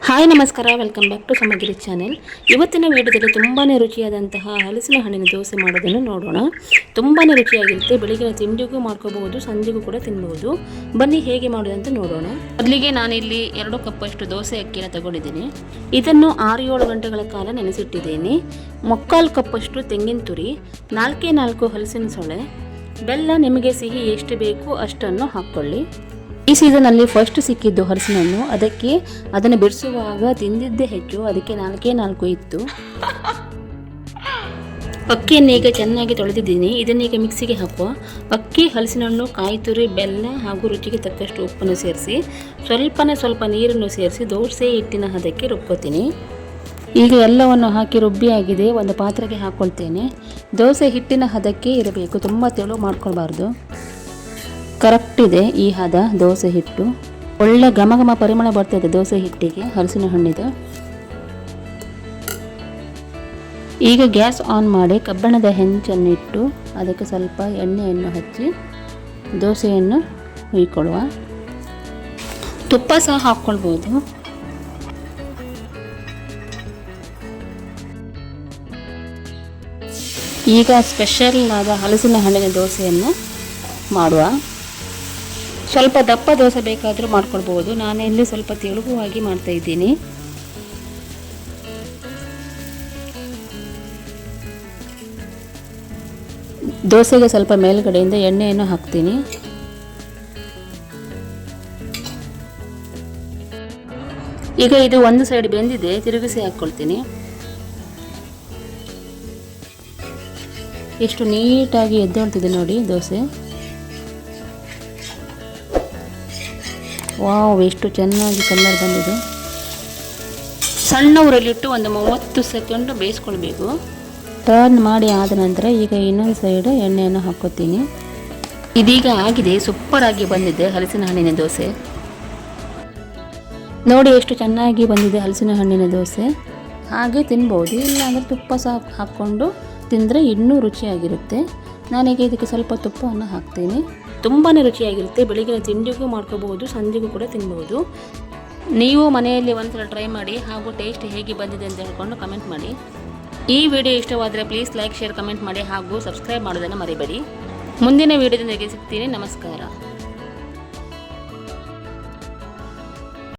Hi ನಮಸ್ಕಾರ, welcome back to ಸಮಗಿರಿ channel. ಇವತ್ತಿನ ವಿಡಿಯೋದಲ್ಲಿ ತುಂಬಾ ರುಚಿಯಾದಂತಹ ಹಲಸಿನ ಹಣ್ಣಿನ ದೋಸೆ ಮಾಡೋದನ್ನು ನೋಡೋಣ. ತುಂಬಾ ರುಚಿಯಾಗಿರುತ್ತೆ. ಬೆಳಿಗ್ಗೆ ತಿಂಡಿಗೂ ಮಾಡ್ಕೋಬಹುದು, ಸಂಜೆಗೂ ಕೂಡ ತಿನ್ಬಹುದು. ಬನ್ನಿ ಹೇಗೆ ಮಾಡೋದಂತ ನೋಡೋಣ. ಮೊದಲಿಗೆ ನಾನಿಲ್ಲಿ 2 ಕಪ್ಪಷ್ಟು ದೋಸೆ ಅಕ್ಕಿನ ತಗೊಂಡಿದ್ದೀನಿ. ಇದನ್ನು 6-7 ಗಂಟೆಗಳ ಕಾಲ ನೆನೆಸಿಟ್ಟಿದ್ದೀನಿ. 3/4 ಕಪ್ಪಷ್ಟು ತೆಂಗಿನ ತುರಿ, 4 ಹಲಸಿನ ಸೊಳೆ, ಬೆಲ್ಲ ನಿಮಗೆ ಸಿಹಿ ಎಷ್ಟು ಬೇಕು ಅಷ್ಟನ್ನು ಹಾಕ್ಕೊಳ್ಳಿ. ಈ ಸೀಸನಲ್ಲಿ ಫಸ್ಟ್ ಸಿಕ್ಕಿದ್ದು ಹಲಸಿನ ಹಣ್ಣು, ಅದಕ್ಕೆ ಅದನ್ನು ಬಿಡಿಸುವಾಗ ತಿಂದಿದ್ದೇ ಹೆಚ್ಚು, ಅದಕ್ಕೆ 4 ಇತ್ತು. ಅಕ್ಕಿಯನ್ನೀಗ ಚೆನ್ನಾಗಿ ತೊಳೆದಿದ್ದೀನಿ. ಇದನ್ನೀಗ ಮಿಕ್ಸಿಗೆ ಹಾಕುವ. ಅಕ್ಕಿ, ಹಲಸಿನ ಹಣ್ಣು, ಕಾಯಿ ತುರಿ, ಬೆಲ್ಲ ಹಾಗೂ ರುಚಿಗೆ ತಕ್ಕಷ್ಟು ಉಪ್ಪನ್ನು ಸೇರಿಸಿ ಸ್ವಲ್ಪ ನೀರನ್ನು ಸೇರಿಸಿ ದೋಸೆ ಹಿಟ್ಟಿನ ಹದಕ್ಕೆ ರುಬ್ಕೋತೀನಿ. ಈಗ ಎಲ್ಲವನ್ನು ಹಾಕಿ ರುಬ್ಬಿಯಾಗಿದೆ. ಒಂದು ಪಾತ್ರೆಗೆ ಹಾಕ್ಕೊಳ್ತೇನೆ. ದೋಸೆ ಹಿಟ್ಟಿನ ಹದಕ್ಕೆ ಇರಬೇಕು, ತುಂಬ ತೆಳು ಮಾಡ್ಕೊಳ್ಬಾರ್ದು. ಕರೆಕ್ಟ್ ಇದೆ ಈ ಹದ. ದೋಸೆ ಹಿಟ್ಟು ಒಳ್ಳೆ ಘಮ ಪರಿಮಳ ಬರ್ತದೆ ದೋಸೆ ಹಿಟ್ಟಿಗೆ ಹಲಸಿನ ಹಣ್ಣಿದು. ಈಗ ಗ್ಯಾಸ್ ಆನ್ ಮಾಡಿ ಕಬ್ಬಿಣದ ಹೆಂಚನ್ನು ಇಟ್ಟು ಅದಕ್ಕೆ ಸ್ವಲ್ಪ ಎಣ್ಣೆಯನ್ನು ಹಚ್ಚಿ ದೋಸೆಯನ್ನು ಹುಯ್ಕೊಳ್ಳುವ. ತುಪ್ಪ ಸಹ ಹಾಕ್ಕೊಳ್ಬೋದು. ಈಗ ಸ್ಪೆಷಲ್ ಆದ ಹಲಸಿನ ಹಣ್ಣಿನ ದೋಸೆಯನ್ನು ಮಾಡುವ. ಸ್ವಲ್ಪ ದಪ್ಪ ದೋಸೆ ಬೇಕಾದರೂ ಮಾಡ್ಕೊಳ್ಬೋದು. ನಾನಿಲ್ಲಿ ಸ್ವಲ್ಪ ತೆಳುವಾಗಿ ಮಾಡ್ತಾ ಇದ್ದೀನಿ. ದೋಸೆಗೆ ಸ್ವಲ್ಪ ಮೇಲ್ಗಡೆಯಿಂದ ಎಣ್ಣೆಯನ್ನು ಹಾಕ್ತೀನಿ. ಈಗ ಇದು ಒಂದು ಸೈಡ್ ಬೆಂದಿದೆ, ತಿರುಗಿಸಿ ಹಾಕ್ಕೊಳ್ತೀನಿ. ಎಷ್ಟು ನೀಟಾಗಿ ಎದ್ದೇಳ್ತಿದೆ ನೋಡಿ ದೋಸೆ. ವಾವ್, ಎಷ್ಟು ಚೆನ್ನಾಗಿ ಕಲರ್ ಬಂದಿದೆ. ಸಣ್ಣ ಉರಿಯಲ್ಲಿಟ್ಟು ಒಂದು 30 ಸೆಕೆಂಡ್ ಬೇಯಿಸ್ಕೊಳ್ಬೇಕು. ಟರ್ನ್ ಮಾಡಿ ಆದ ನಂತರ ಈಗ ಇನ್ನೊಂದು ಸೈಡ್ ಎಣ್ಣೆಯನ್ನು ಹಾಕೋತೀನಿ. ಇದೀಗ ಆಗಿದೆ, ಸೂಪರ್ ಆಗಿ ಬಂದಿದೆ ಹಲಸಿನ ಹಣ್ಣಿನ ದೋಸೆ. ನೋಡಿ ಎಷ್ಟು ಚೆನ್ನಾಗಿ ಬಂದಿದೆ ಹಲಸಿನ ಹಣ್ಣಿನ ದೋಸೆ. ಹಾಗೆ ತಿನ್ಬೋದು, ಇಲ್ಲಾಂದರೆ ತುಪ್ಪ ಸಹ ಹಾಕ್ಕೊಂಡು ತಿಂದರೆ ಇನ್ನೂ ರುಚಿಯಾಗಿರುತ್ತೆ. ನಾನೀಗ ಇದಕ್ಕೆ ಸ್ವಲ್ಪ ತುಪ್ಪವನ್ನು ಹಾಕ್ತೀನಿ. ತುಂಬಾ ರುಚಿಯಾಗಿರುತ್ತೆ. ಬೆಳಿಗ್ಗೆ ತಿಂಡಿಗೂ ಮಾಡ್ಕೋಬಹುದು, ಸಂಜೆಗೂ ಕೂಡ ತಿನ್ಬಹುದು. ನೀವು ಮನೆಯಲ್ಲಿ ಒಂದ್ಸಲ ಟ್ರೈ ಮಾಡಿ ಹಾಗೂ ಟೇಸ್ಟ್ ಹೇಗೆ ಬಂದಿದೆ ಅಂತ ಹೇಳ್ಕೊಂಡು ಕಮೆಂಟ್ ಮಾಡಿ. ಈ ವಿಡಿಯೋ ಇಷ್ಟವಾದರೆ ಪ್ಲೀಸ್ ಲೈಕ್, ಶೇರ್, ಕಮೆಂಟ್ ಮಾಡಿ ಹಾಗೂ ಸಬ್ಸ್ಕ್ರೈಬ್ ಮಾಡೋದನ್ನು ಮರಿಬೇಡಿ. ಮುಂದಿನ ವಿಡಿಯೋದೊಂದಿಗೆ ಸಿಗ್ತೀನಿ. ನಮಸ್ಕಾರ.